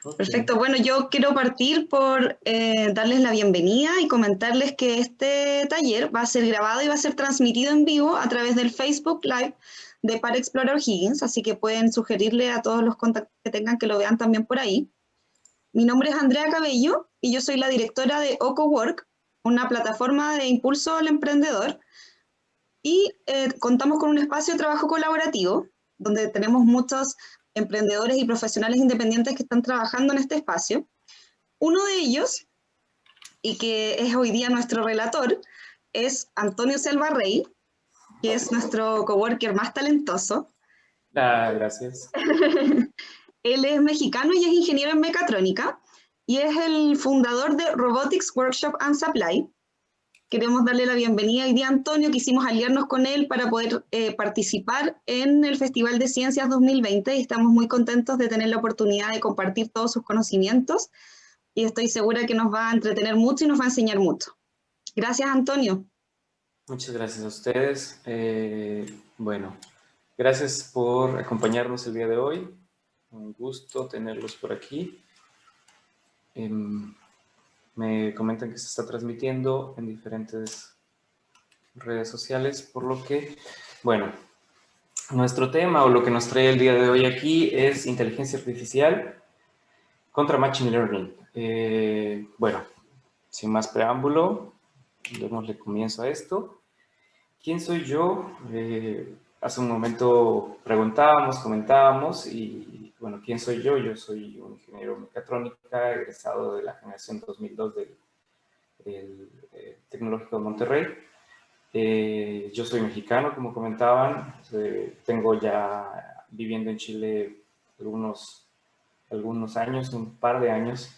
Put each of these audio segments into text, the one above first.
Ok. Perfecto, bueno, yo quiero partir por darles la bienvenida y comentarles que este taller va a ser grabado y va a ser transmitido en vivo a través del Facebook Live de Para Explorar O'Higgins, así que pueden sugerirle a todos los contactos que tengan que lo vean también por ahí. Mi nombre es Andrea Cabello y yo soy la directora de OcoWork, una plataforma de impulso al emprendedor, y contamos con un espacio de trabajo colaborativo donde tenemos muchos emprendedores y profesionales independientes que están trabajando en este espacio. Uno de ellos, y que es hoy día nuestro relator, es Antonio Selva Rey, que es nuestro coworker más talentoso. Ah, gracias. Él es mexicano y es ingeniero en mecatrónica y es el fundador de Robotics Workshop and Supply. Queremos darle la bienvenida hoy día a Antonio, quisimos aliarnos con él para poder participar en el Festival de Ciencias 2020 y estamos muy contentos de tener la oportunidad de compartir todos sus conocimientos y estoy segura que nos va a entretener mucho y nos va a enseñar mucho. Gracias, Antonio. Muchas gracias a ustedes. Bueno, gracias por acompañarnos el día de hoy. Un gusto tenerlos por aquí. Me comentan que se está transmitiendo en diferentes redes sociales, por lo que, bueno, nuestro tema o lo que nos trae el día de hoy aquí es inteligencia artificial contra Machine Learning. Bueno, sin más preámbulo, démosle comienzo a esto. ¿Quién soy yo? Hace un momento preguntábamos, comentábamos y bueno, ¿quién soy yo? Yo soy un ingeniero mecatrónica egresado de la generación 2002 del Tecnológico de Monterrey. Yo soy mexicano, como comentaban. Tengo ya viviendo en Chile algunos años, un par de años.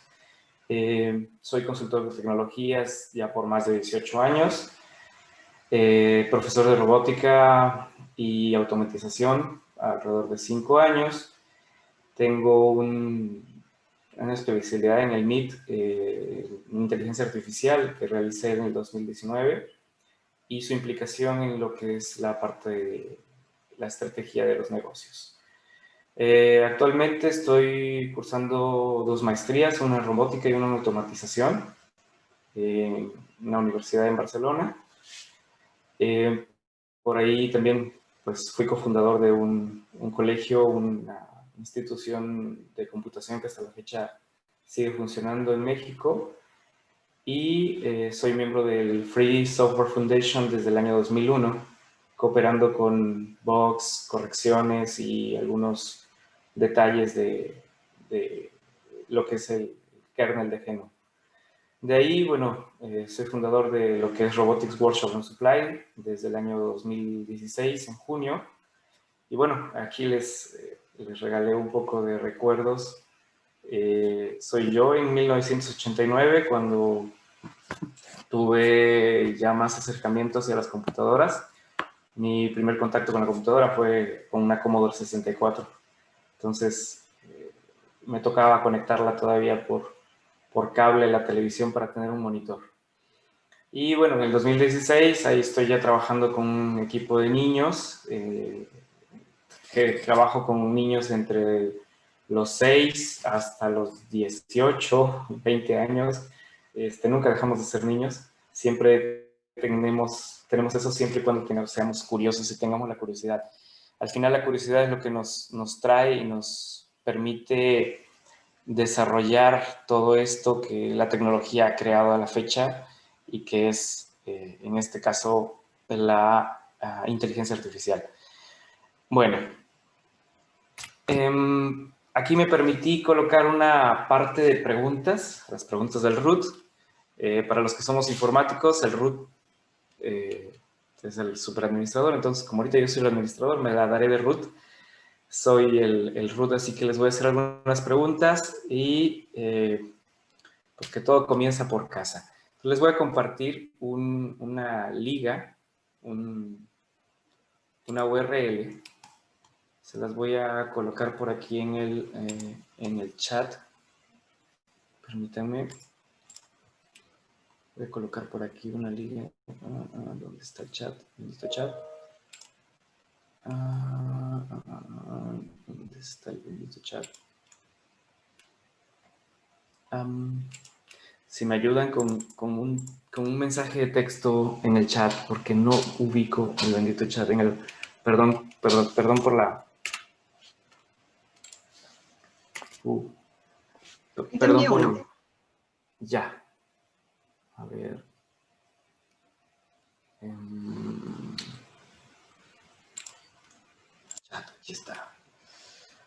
Soy consultor de tecnologías ya por más de 18 años. Profesor de robótica y automatización alrededor de 5 años. Tengo una especialidad en el MIT, en inteligencia artificial, que realicé en el 2019, y su implicación en lo que es la parte de la estrategia de los negocios. Actualmente estoy cursando 2 maestrías, una en robótica y una en automatización, en una universidad en Barcelona. Por ahí también pues, fui cofundador de un colegio, una institución de computación que hasta la fecha sigue funcionando en México, y soy miembro del Free Software Foundation desde el año 2001, cooperando con bugs, correcciones y algunos detalles de lo que es el kernel de GNU. De ahí, bueno, soy fundador de lo que es Robotics Workshop and Supply desde el año 2016, en junio. Y bueno, aquí les regalé un poco de recuerdos. Soy yo en 1989 cuando tuve ya más acercamiento hacia las computadoras. Mi primer contacto con la computadora fue con una Commodore 64. Entonces, me tocaba conectarla todavía por cable a la televisión para tener un monitor. Y bueno, en el 2016 ahí estoy ya trabajando con un equipo de niños, que trabajo con niños entre los 6 hasta los 18, 20 años. Nunca dejamos de ser niños, siempre tenemos eso siempre y cuando seamos curiosos y tengamos la curiosidad. Al final la curiosidad es lo que nos trae y nos permite desarrollar todo esto que la tecnología ha creado a la fecha y que es, en este caso, la inteligencia artificial. Bueno, aquí me permití colocar una parte de preguntas, las preguntas del root. Para los que somos informáticos, el root es el superadministrador, entonces como ahorita yo soy el administrador, me la daré de root. Soy el root, así que les voy a hacer algunas preguntas y pues que todo comienza por casa. Les voy a compartir una liga, una URL. Se las voy a colocar por aquí en el chat. Permítanme. Voy a colocar por aquí una liga. ¿Dónde está el chat? ¿Dónde está el chat? ¿Dónde está el bendito chat? Si me ayudan con un mensaje de texto en el chat, porque no ubico el bendito chat en el... Perdón por la... Te perdón envío por... uno. Ya. A ver. Aquí está.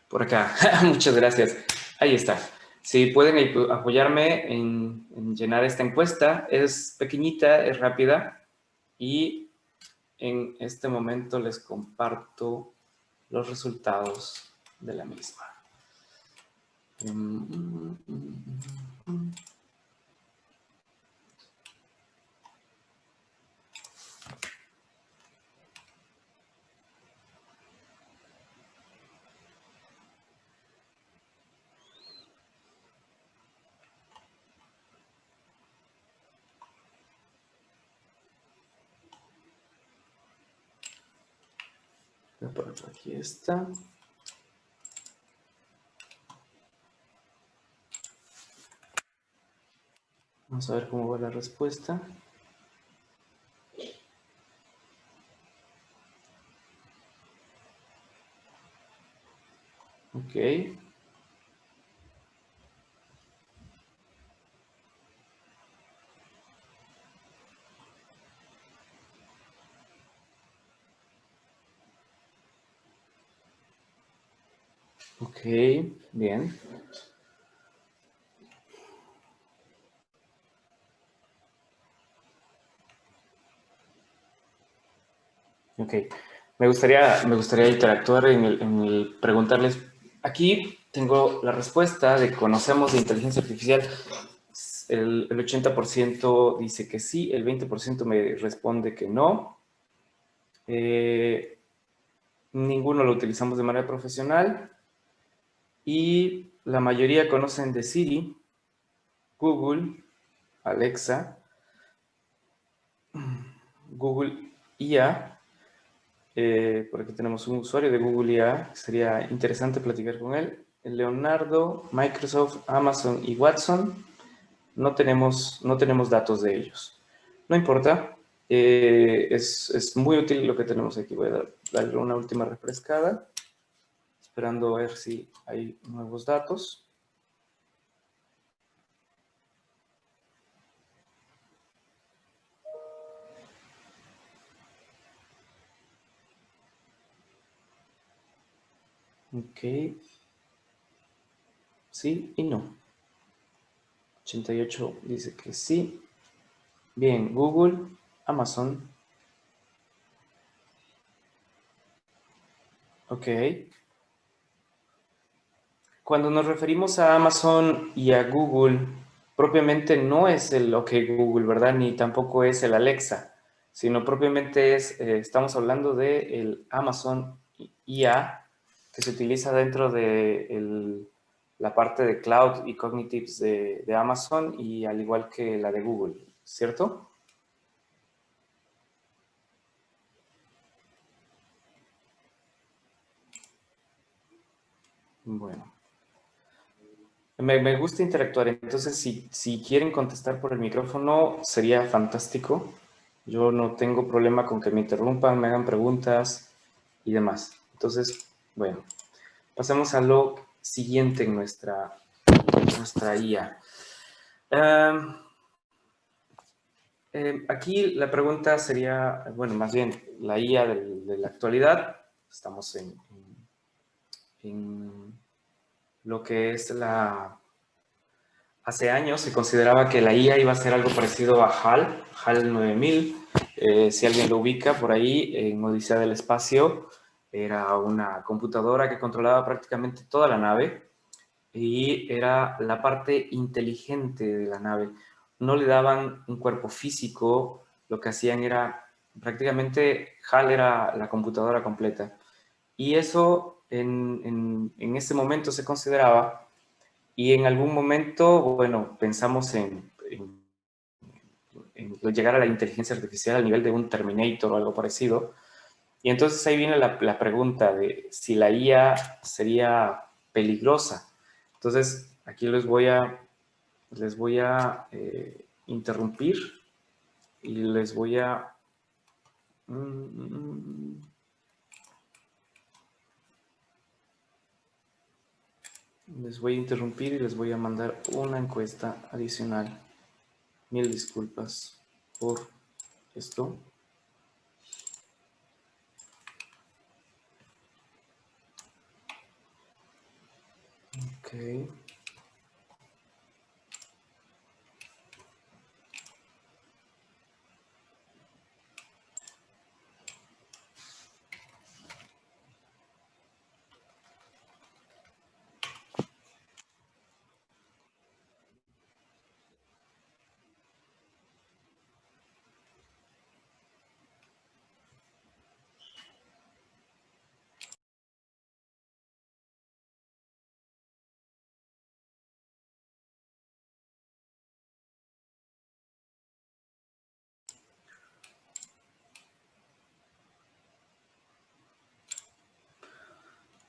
Por acá. Muchas gracias. Ahí está. Si pueden apoyarme en llenar esta encuesta, es pequeñita, es rápida y en este momento les comparto los resultados de la misma. Por aquí está. Vamos a ver cómo va la respuesta. Ok. Ok, bien. Ok, me gustaría interactuar en el preguntarles. Aquí tengo la respuesta de conocemos de inteligencia artificial. El 80% dice que sí, el 20% me responde que no. Ninguno lo utilizamos de manera profesional. Y la mayoría conocen de Siri, Google, Alexa, Google IA. Por aquí tenemos un usuario de Google IA, sería interesante platicar con él. Leonardo, Microsoft, Amazon y Watson, no tenemos datos de ellos. No importa, es muy útil lo que tenemos aquí. Voy a darle una última refrescada, esperando a ver si hay nuevos datos. Ok. Sí y no. 88 dice que sí. Bien, Google, Amazon. Ok. Cuando nos referimos a Amazon y a Google, propiamente no es el OK Google, ¿verdad? Ni tampoco es el Alexa, sino propiamente estamos hablando de el Amazon IA que se utiliza dentro de la parte de Cloud y Cognitives de Amazon y al igual que la de Google, ¿cierto? Bueno. Me gusta interactuar, entonces si quieren contestar por el micrófono sería fantástico. Yo no tengo problema con que me interrumpan, me hagan preguntas y demás. Entonces, bueno, pasemos a lo siguiente en nuestra IA. Aquí la pregunta sería, bueno, más bien la IA de la actualidad. Estamos en lo que es Hace años se consideraba que la IA iba a ser algo parecido a HAL 9000. Si alguien lo ubica por ahí, en Odisea del Espacio, era una computadora que controlaba prácticamente toda la nave y era la parte inteligente de la nave. No le daban un cuerpo físico, lo que hacían era prácticamente HAL era la computadora completa. Y eso en ese momento se consideraba. Y en algún momento, bueno, pensamos en llegar a la inteligencia artificial al nivel de un Terminator o algo parecido. Y entonces ahí viene la pregunta de si la IA sería peligrosa. Entonces, aquí les voy a les voy a interrumpir y les voy a... les voy a interrumpir y les voy a mandar una encuesta adicional. Mil disculpas por esto. Ok.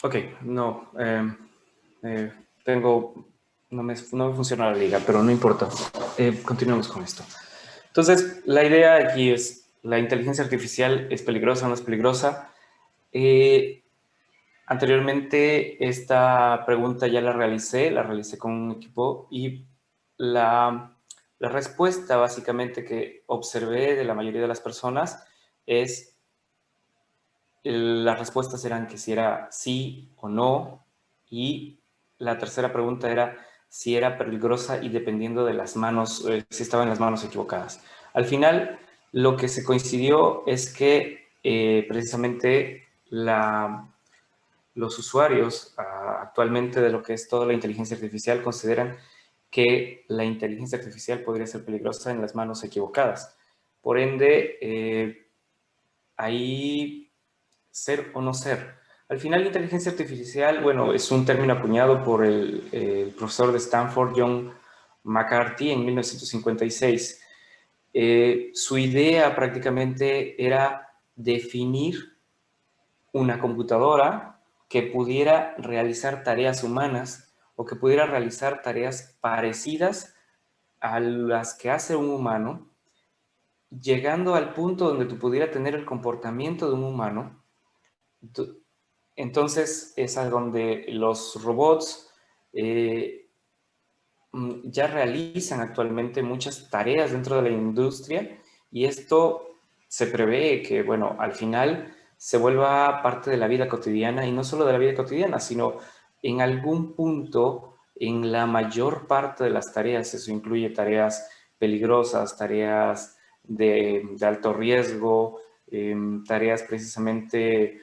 Ok, no, no me funciona la liga, pero no importa. Continuemos con esto. Entonces, la idea aquí es, ¿la inteligencia artificial es peligrosa o no es peligrosa? Anteriormente, esta pregunta ya la realicé con un equipo y la respuesta básicamente que observé de la mayoría de las personas es las respuestas eran que si era sí o no, y la tercera pregunta era si era peligrosa y dependiendo de las manos, si estaba en las manos equivocadas. Al final, lo que se coincidió es que precisamente los usuarios actualmente de lo que es toda la inteligencia artificial consideran que la inteligencia artificial podría ser peligrosa en las manos equivocadas. Por ende, ahí ser o no ser. Al final, la inteligencia artificial, bueno, es un término acuñado por el profesor de Stanford, John McCarthy, en 1956. Su idea prácticamente era definir una computadora que pudiera realizar tareas humanas o que pudiera realizar tareas parecidas a las que hace un humano, llegando al punto donde tú pudiera tener el comportamiento de un humano. Entonces es a donde los robots ya realizan actualmente muchas tareas dentro de la industria y esto se prevé que, bueno, al final se vuelva parte de la vida cotidiana y no solo de la vida cotidiana, sino en algún punto en la mayor parte de las tareas. Eso incluye tareas peligrosas, tareas de alto riesgo, tareas precisamente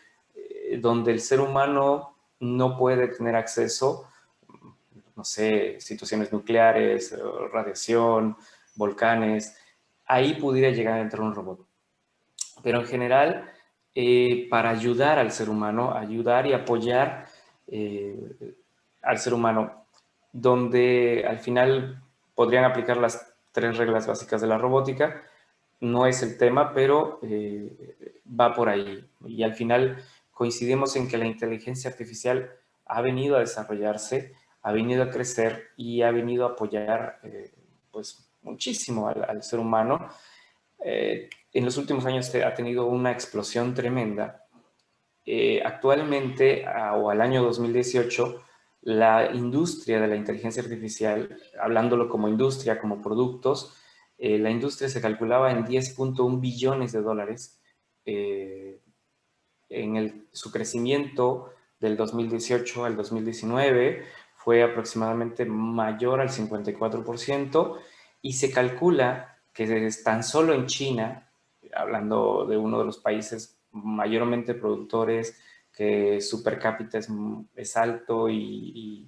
donde el ser humano no puede tener acceso, no sé, situaciones nucleares, radiación, volcanes, ahí pudiera llegar a entrar un robot. Pero en general, para ayudar al ser humano, ayudar y apoyar al ser humano, donde al final podrían aplicar las 3 reglas básicas de la robótica, no es el tema, pero va por ahí. Y al final coincidimos en que la inteligencia artificial ha venido a desarrollarse, ha venido a crecer y ha venido a apoyar pues muchísimo al ser humano. En los últimos años ha tenido una explosión tremenda. Actualmente, o al año 2018, la industria de la inteligencia artificial, hablándolo como industria, como productos, la industria se calculaba en 10.1 billones de dólares. Su crecimiento del 2018 al 2019 fue aproximadamente mayor al 54% y se calcula que tan solo en China, hablando de uno de los países mayormente productores, que su per cápita es alto y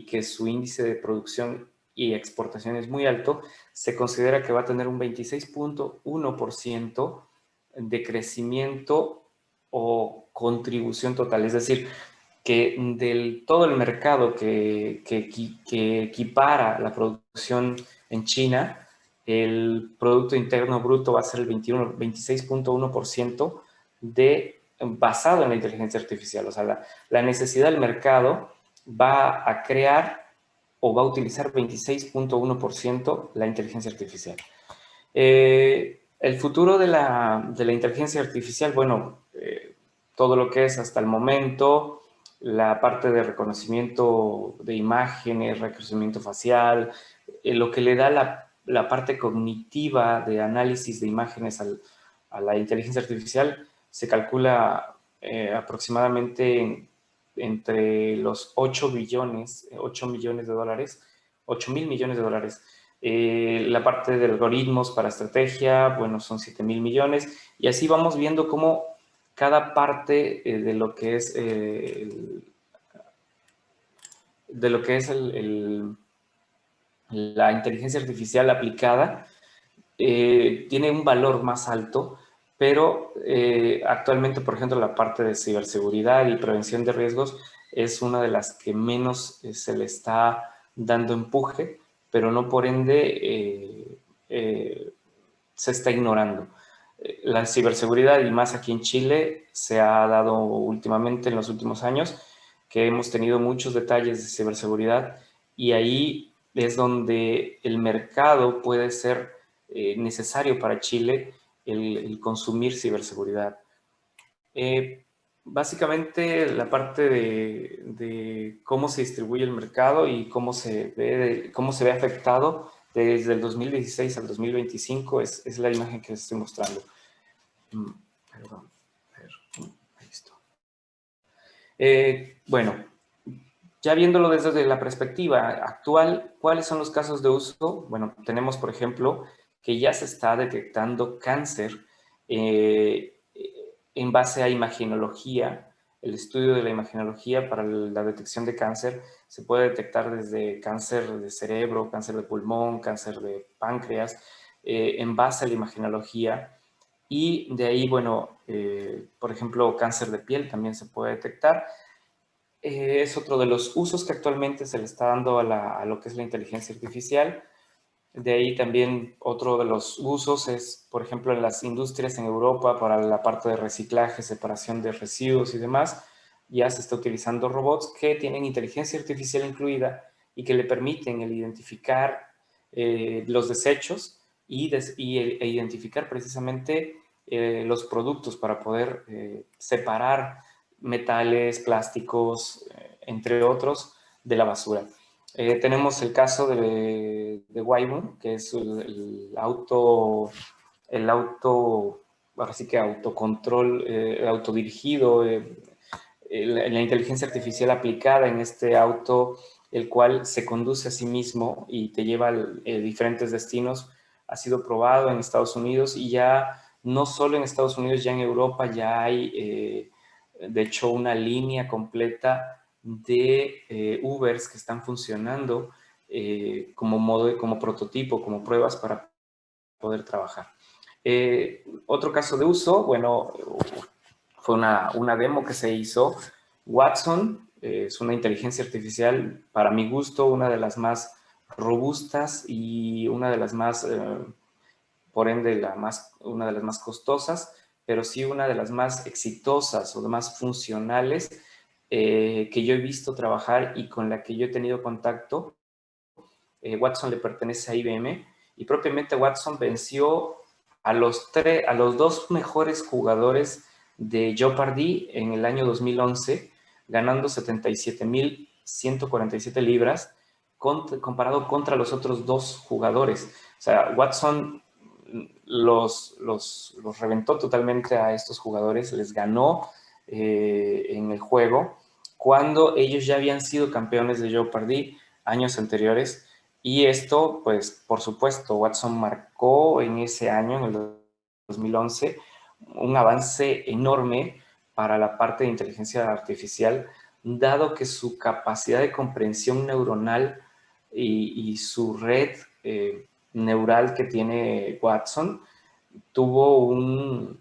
que su índice de producción y exportación es muy alto, se considera que va a tener un 26.1% de crecimiento o contribución total. Es decir, que del todo el mercado que equipara la producción en China, el Producto Interno Bruto va a ser el 26.1% basado en la inteligencia artificial. O sea, la necesidad del mercado va a crear o va a utilizar 26.1% la inteligencia artificial. El futuro de la inteligencia artificial, bueno, todo lo que es hasta el momento, la parte de reconocimiento de imágenes, reconocimiento facial, lo que le da la parte cognitiva de análisis de imágenes a la inteligencia artificial, se calcula aproximadamente entre los 8 millones de dólares, 8 mil millones de dólares. La parte de algoritmos para estrategia, bueno, son 7 mil millones, y así vamos viendo cómo cada parte de lo que es la inteligencia artificial aplicada tiene un valor más alto, pero actualmente, por ejemplo, la parte de ciberseguridad y prevención de riesgos es una de las que menos se le está dando empuje, pero no por ende se está ignorando. La ciberseguridad, y más aquí en Chile, se ha dado últimamente en los últimos años, que hemos tenido muchos detalles de ciberseguridad, y ahí es donde el mercado puede ser necesario para Chile el consumir ciberseguridad. Básicamente la parte de cómo se distribuye el mercado y cómo se ve afectado desde el 2016 al 2025 es la imagen que les estoy mostrando. Perdón, a ver, ahí está. Bueno, ya viéndolo desde la perspectiva actual, ¿cuáles son los casos de uso? Bueno, tenemos, por ejemplo, que ya se está detectando cáncer en base a imagenología. El estudio de la imagenología para la detección de cáncer se puede detectar desde cáncer de cerebro, cáncer de pulmón, cáncer de páncreas, en base a la imagenología. Y de ahí, bueno, por ejemplo, cáncer de piel también se puede detectar. Es otro de los usos que actualmente se le está dando a lo que es la inteligencia artificial. De ahí también otro de los usos es, por ejemplo, en las industrias en Europa para la parte de reciclaje, separación de residuos y demás, ya se está utilizando robots que tienen inteligencia artificial incluida y que le permiten el identificar los desechos e identificar precisamente los productos para poder separar metales, plásticos, entre otros, de la basura. Tenemos el caso de Waymo, que es el auto, ahora sí que autocontrol, autodirigido, la inteligencia artificial aplicada en este auto, el cual se conduce a sí mismo y te lleva a diferentes destinos. Ha sido probado en Estados Unidos y ya no solo en Estados Unidos, ya en Europa ya hay, de hecho, una línea completa de Ubers que están funcionando como prototipo, como pruebas para poder trabajar. Otro caso de uso, bueno, fue una demo que se hizo. Watson es una inteligencia artificial, para mi gusto, una de las más robustas y una de las más, por ende, una de las más costosas, pero sí una de las más exitosas o de más funcionales que yo he visto trabajar y con la que yo he tenido contacto. Watson le pertenece a IBM y propiamente Watson venció a los dos mejores jugadores de Jeopardy en el año 2011, ganando 77.147 libras comparado contra los otros dos jugadores. O sea, Watson los reventó totalmente a estos jugadores, les ganó en el juego cuando ellos ya habían sido campeones de Jeopardy años anteriores. Y esto, pues, por supuesto, Watson marcó en ese año, en el 2011, un avance enorme para la parte de inteligencia artificial, dado que su capacidad de comprensión neuronal y su red neural que tiene Watson tuvo un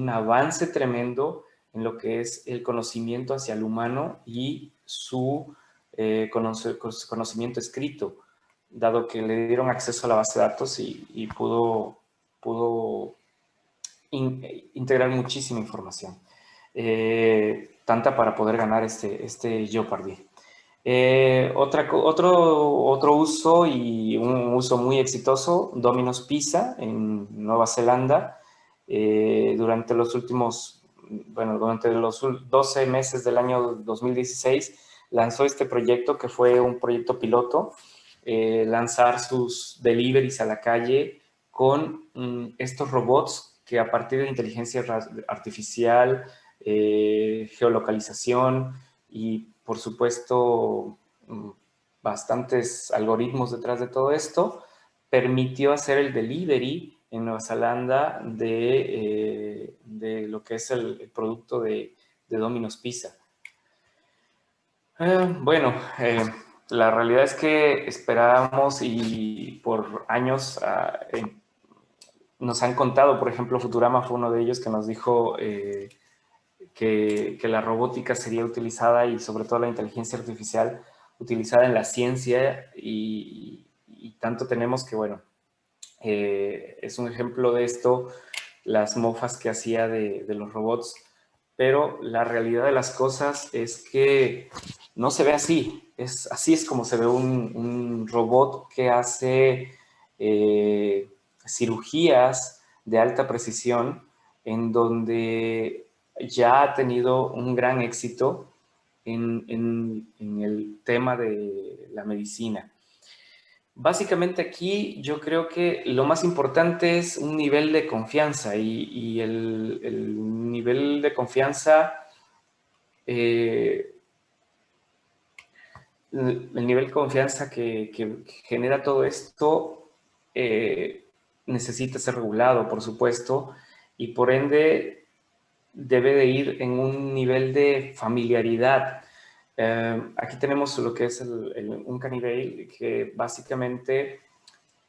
avance tremendo en lo que es el conocimiento hacia el humano y su conocimiento escrito, dado que le dieron acceso a la base de datos y pudo integrar muchísima información, tanta para poder ganar este Jeopardy. Otro uso y un uso muy exitoso, Domino's Pizza en Nueva Zelanda. Durante los últimos, bueno, durante los 12 meses del año 2016 lanzó este proyecto que fue un proyecto piloto, lanzar sus deliveries a la calle con estos robots que a partir de inteligencia artificial, geolocalización y por supuesto bastantes algoritmos detrás de todo esto, permitió hacer el delivery en Nueva Zelanda de lo que es el producto de Domino's Pizza. Bueno, la realidad es que esperábamos y por años nos han contado, por ejemplo, Futurama fue uno de ellos que nos dijo que la robótica sería utilizada y sobre todo la inteligencia artificial utilizada en la ciencia y tanto tenemos que, bueno, es un ejemplo de esto, las mofas que hacía de los robots, pero la realidad de las cosas es que no se ve así. Así es como se ve un robot que hace cirugías de alta precisión en donde ya ha tenido un gran éxito en el tema de la medicina. Básicamente aquí yo creo que lo más importante es un nivel de confianza y el nivel de confianza, eh, el nivel de confianza que genera todo esto necesita ser regulado, por supuesto, y por ende debe de ir en un nivel de familiaridad. Aquí tenemos lo que es un Canivale que básicamente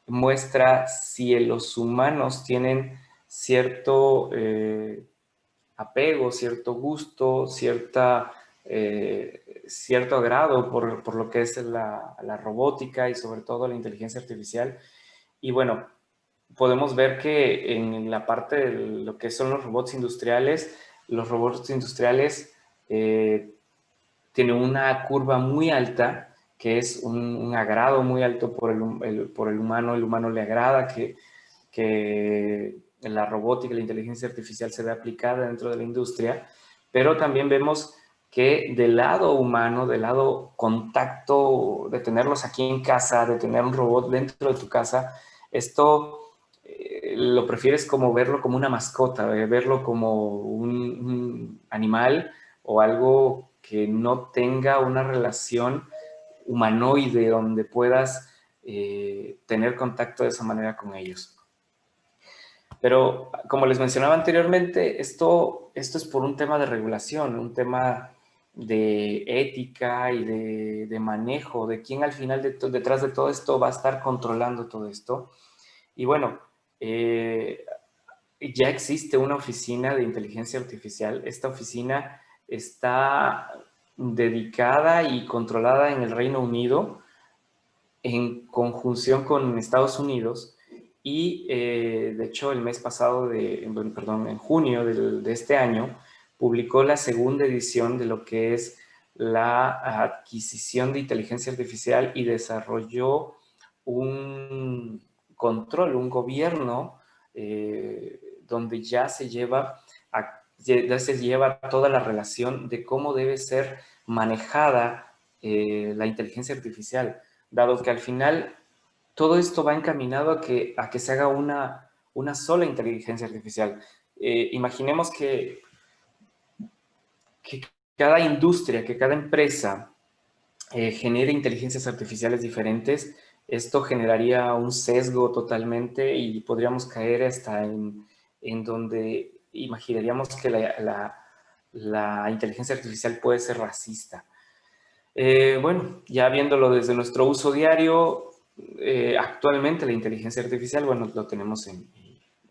muestra si los humanos tienen cierto apego, cierto gusto, cierto agrado por lo que es la robótica y sobre todo la inteligencia artificial. Y bueno, podemos ver que en la parte de lo que son los robots industriales tienen una curva muy alta, que es un agrado muy alto por el humano le agrada que la robótica y la inteligencia artificial se ve aplicada dentro de la industria, pero también vemos que del lado humano, del lado contacto, de tenerlos aquí en casa, de tener un robot dentro de tu casa, esto lo prefieres como verlo como una mascota, verlo como un animal o algo que no tenga una relación humanoide donde puedas tener contacto de esa manera con ellos. Pero como les mencionaba anteriormente, esto es por un tema de regulación, un tema de ética y de manejo, de quién al final detrás de todo esto va a estar controlando todo esto. Y bueno, ya existe una oficina de inteligencia artificial. Esta oficina está dedicada y controlada en el Reino Unido en conjunción con Estados Unidos y de hecho el mes pasado, en junio de este año, publicó la segunda edición de lo que es la adquisición de inteligencia artificial y desarrolló un control, un gobierno donde ya se lleva toda la relación de cómo debe ser manejada la inteligencia artificial, dado que al final todo esto va encaminado a que se haga una sola inteligencia artificial. Imaginemos que cada industria, que cada empresa genere inteligencias artificiales diferentes. Esto generaría un sesgo totalmente y podríamos caer hasta en donde imaginaríamos que la inteligencia artificial puede ser racista. Bueno, ya viéndolo desde nuestro uso diario, actualmente la inteligencia artificial, bueno, lo tenemos en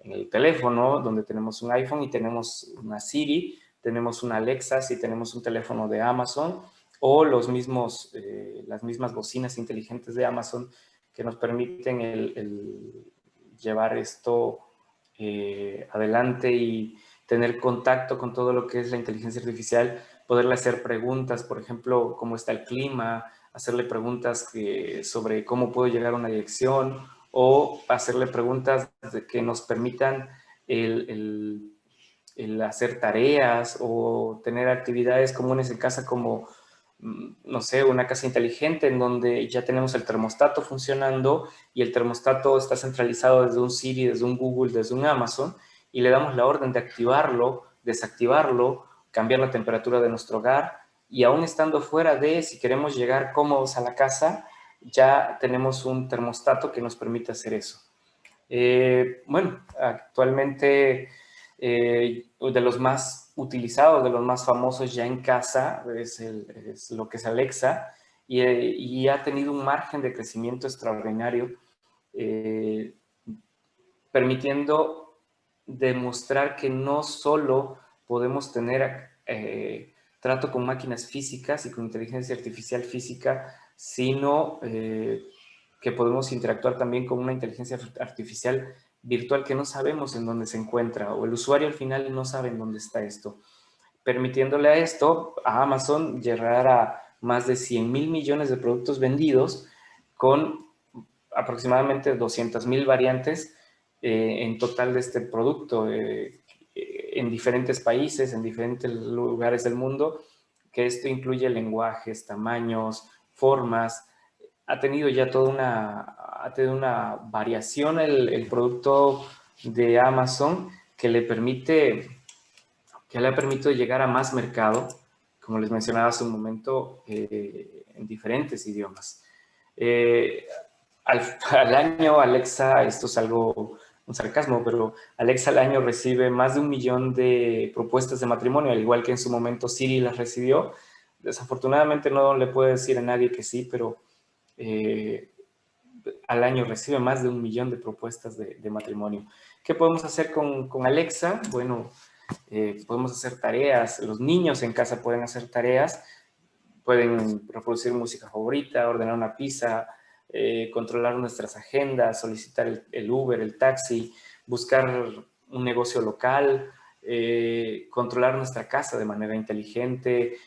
el teléfono, donde tenemos un iPhone y tenemos una Siri, tenemos una Alexa, si tenemos un teléfono de Amazon, o las mismas bocinas inteligentes de Amazon que nos permiten el llevar esto adelante y tener contacto con todo lo que es la inteligencia artificial poderle hacer preguntas, por ejemplo, cómo está el clima, hacerle preguntas sobre cómo puedo llegar a una dirección, o hacerle preguntas que nos permitan el hacer tareas o tener actividades comunes en casa como, no sé, una casa inteligente en donde ya tenemos el termostato funcionando y el termostato está centralizado desde un Siri, desde un Google, desde un Amazon, y le damos la orden de activarlo, desactivarlo, cambiar la temperatura de nuestro hogar, y aún estando fuera de, si queremos llegar cómodos a la casa, ya tenemos un termostato que nos permite hacer eso. Bueno, actualmente de los más utilizados, de los más famosos ya en casa, es lo que es Alexa, y ha tenido un margen de crecimiento extraordinario, eh, permitiendo demostrar que no solo podemos tener trato con máquinas físicas y con inteligencia artificial física, sino que podemos interactuar también con una inteligencia artificial virtual que no sabemos en dónde se encuentra, o el usuario al final no sabe en dónde está esto. Permitiéndole a esto, a Amazon, llegar a más de 100.000 millones de productos vendidos con aproximadamente 200.000 variantes en total de este producto en diferentes países, en diferentes lugares del mundo, que esto incluye lenguajes, tamaños, formas. Ha tenido ya ha tenido una variación el producto de Amazon que le ha permitido llegar a más mercado, como les mencionaba hace un momento, en diferentes idiomas. Eh, al año, Alexa, esto es algo, un sarcasmo, pero Alexa al año recibe más de 1 millón de propuestas de matrimonio, al igual que en su momento Siri las recibió. Desafortunadamente no le puedo decir a nadie que sí, pero eh, al año recibe más de 1 millón de propuestas de matrimonio. ¿Qué podemos hacer con Alexa? Bueno, podemos hacer tareas, los niños en casa pueden hacer tareas, pueden reproducir música favorita, ordenar una pizza, controlar nuestras agendas, solicitar el Uber, el taxi, buscar un negocio local, controlar nuestra casa de manera inteligente.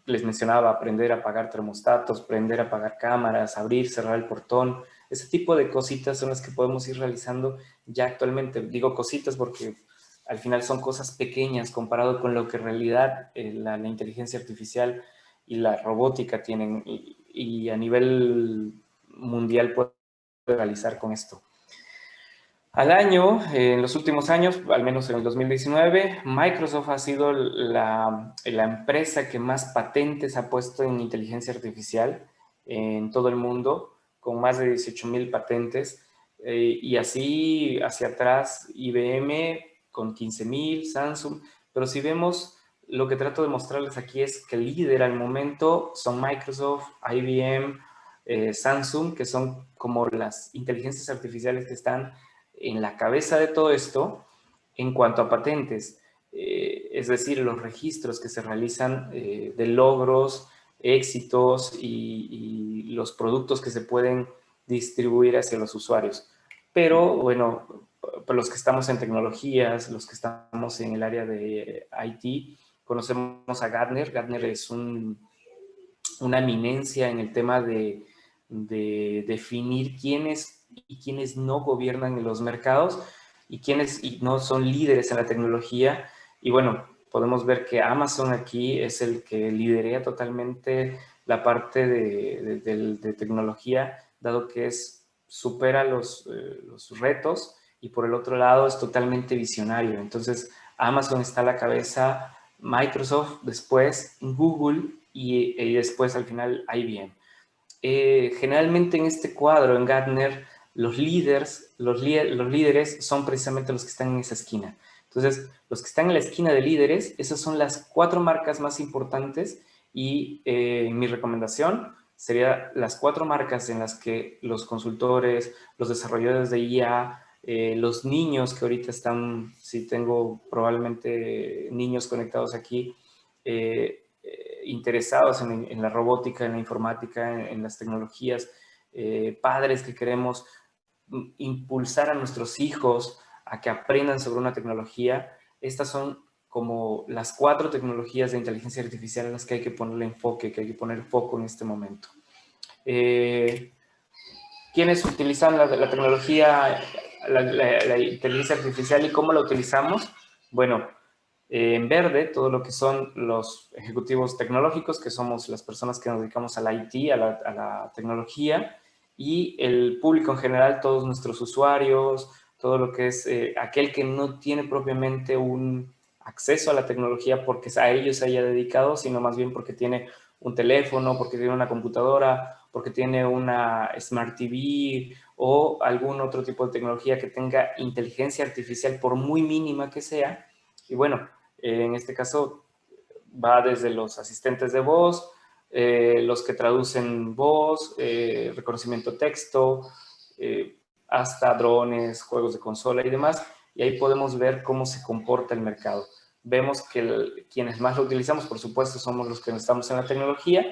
Les mencionaba aprender a apagar termostatos, aprender a apagar cámaras, abrir, cerrar el portón. Ese tipo de cositas son las que podemos ir realizando ya actualmente. Digo cositas porque al final son cosas pequeñas comparado con lo que en realidad la inteligencia artificial y la robótica tienen y a nivel mundial puede realizar con esto. Al año, en los últimos años, al menos en el 2019, Microsoft ha sido la empresa que más patentes ha puesto en inteligencia artificial en todo el mundo, con más de 18.000 patentes. Y así hacia atrás, IBM con 15.000, Samsung. Pero si vemos, lo que trato de mostrarles aquí es que el líder al momento son Microsoft, IBM, Samsung, que son como las inteligencias artificiales que están en la cabeza de todo esto en cuanto a patentes, es decir, los registros que se realizan de logros, éxitos y los productos que se pueden distribuir hacia los usuarios. Pero bueno, para los que estamos en tecnologías, los que estamos en el área de IT, conocemos a Gartner. Gartner es una eminencia en el tema de definir quiénes y quiénes no gobiernan en los mercados y quiénes no son líderes en la tecnología. Y bueno, podemos ver que Amazon aquí es el que liderea totalmente la parte de tecnología, dado que supera los retos, y por el otro lado es totalmente visionario. Entonces Amazon está a la cabeza, Microsoft después, Google y después al final IBM. Generalmente en este cuadro, en Gartner, los líderes son precisamente los que están en esa esquina. Entonces, los que están en la esquina de líderes, esas son las 4 marcas más importantes, y mi recomendación sería las 4 marcas en las que los consultores, los desarrolladores de IA, los niños que ahorita están, si tengo probablemente niños conectados aquí, interesados en la robótica, en la informática, en las tecnologías, padres que queremos impulsar a nuestros hijos a que aprendan sobre una tecnología. Estas son como las 4 tecnologías de inteligencia artificial en las que hay que ponerle enfoque, que hay que poner foco en este momento. ¿Quiénes utilizan la tecnología, la inteligencia artificial y cómo la utilizamos? Bueno, en verde, todo lo que son los ejecutivos tecnológicos, que somos las personas que nos dedicamos a la IT, a la tecnología, y el público en general, todos nuestros usuarios, todo lo que es aquel que no tiene propiamente un acceso a la tecnología porque a ellos se haya dedicado, sino más bien porque tiene un teléfono, porque tiene una computadora, porque tiene una Smart TV o algún otro tipo de tecnología que tenga inteligencia artificial, por muy mínima que sea. Y bueno, en este caso va desde los asistentes de voz, los que traducen voz, reconocimiento texto, hasta drones, juegos de consola y demás. Y ahí podemos ver cómo se comporta el mercado. Vemos que quienes más lo utilizamos, por supuesto, somos los que no estamos en la tecnología,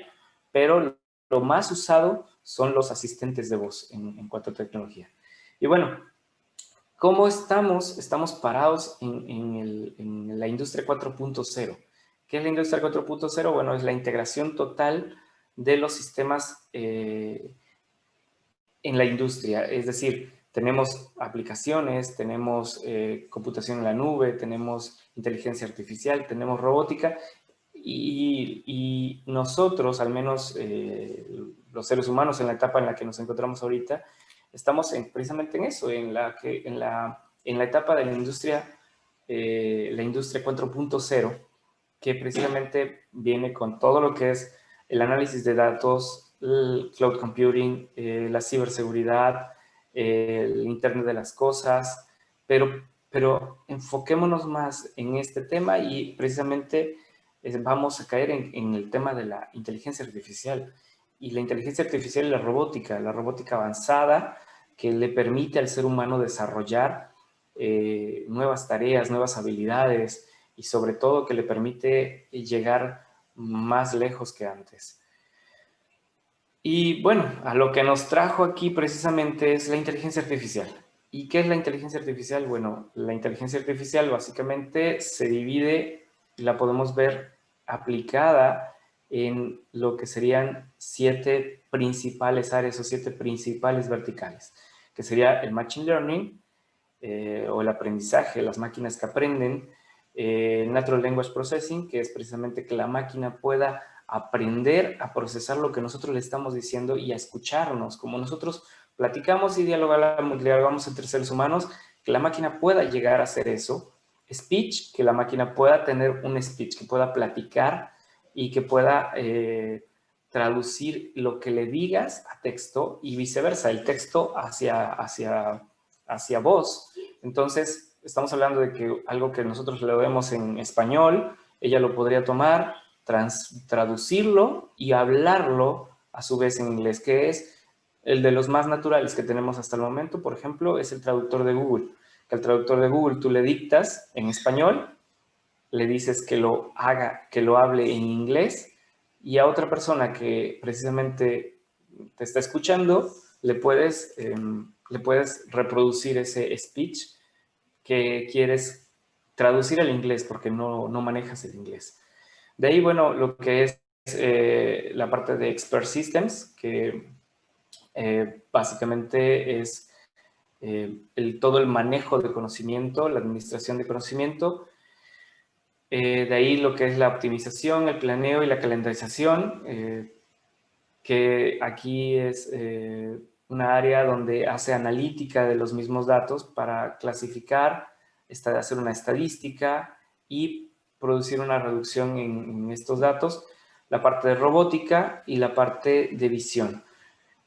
pero lo más usado son los asistentes de voz en cuanto a tecnología. Y bueno, ¿cómo estamos? Estamos parados en la industria 4.0. ¿Qué es la industria 4.0? Bueno, es la integración total de los sistemas en la industria. Es decir, tenemos aplicaciones, tenemos computación en la nube, tenemos inteligencia artificial, tenemos robótica y nosotros, al menos los seres humanos en la etapa en la que nos encontramos ahorita, estamos precisamente en eso, en la etapa de la industria 4.0, que precisamente viene con todo lo que es el análisis de datos, el cloud computing, la ciberseguridad, el Internet de las cosas, pero enfoquémonos más en este tema y precisamente vamos a caer en el tema de la inteligencia artificial. Y la inteligencia artificial y la robótica avanzada que le permite al ser humano desarrollar nuevas tareas, nuevas habilidades y sobre todo que le permite llegar más lejos que antes. Y bueno, a lo que nos trajo aquí precisamente es la inteligencia artificial. ¿Y qué es la inteligencia artificial? Bueno, la inteligencia artificial básicamente se divide, la podemos ver aplicada en lo que serían 7 principales áreas o 7 principales verticales, que sería el Machine Learning, o el aprendizaje, las máquinas que aprenden, Natural Language Processing, que es precisamente que la máquina pueda aprender a procesar lo que nosotros le estamos diciendo y a escucharnos, como nosotros platicamos y dialogamos entre seres humanos, que la máquina pueda llegar a hacer eso. Speech, que la máquina pueda tener un speech, que pueda platicar y que pueda traducir lo que le digas a texto y viceversa, el texto hacia voz. Entonces, estamos hablando de que algo que nosotros le vemos en español, ella lo podría tomar, traducirlo y hablarlo a su vez en inglés, que es el de los más naturales que tenemos hasta el momento. Por ejemplo, es el traductor de Google. Que al traductor de Google tú le dictas en español, le dices que lo haga, que lo hable en inglés, y a otra persona que precisamente te está escuchando, le puedes reproducir ese speech que quieres traducir al inglés porque no manejas el inglés. De ahí, bueno, lo que es la parte de Expert Systems, que básicamente es todo el manejo de conocimiento, la administración de conocimiento. De ahí lo que es la optimización, el planeo y la calendarización, que aquí es una área donde hace analítica de los mismos datos para clasificar, hacer una estadística y producir una reducción en estos datos, la parte de robótica y la parte de visión.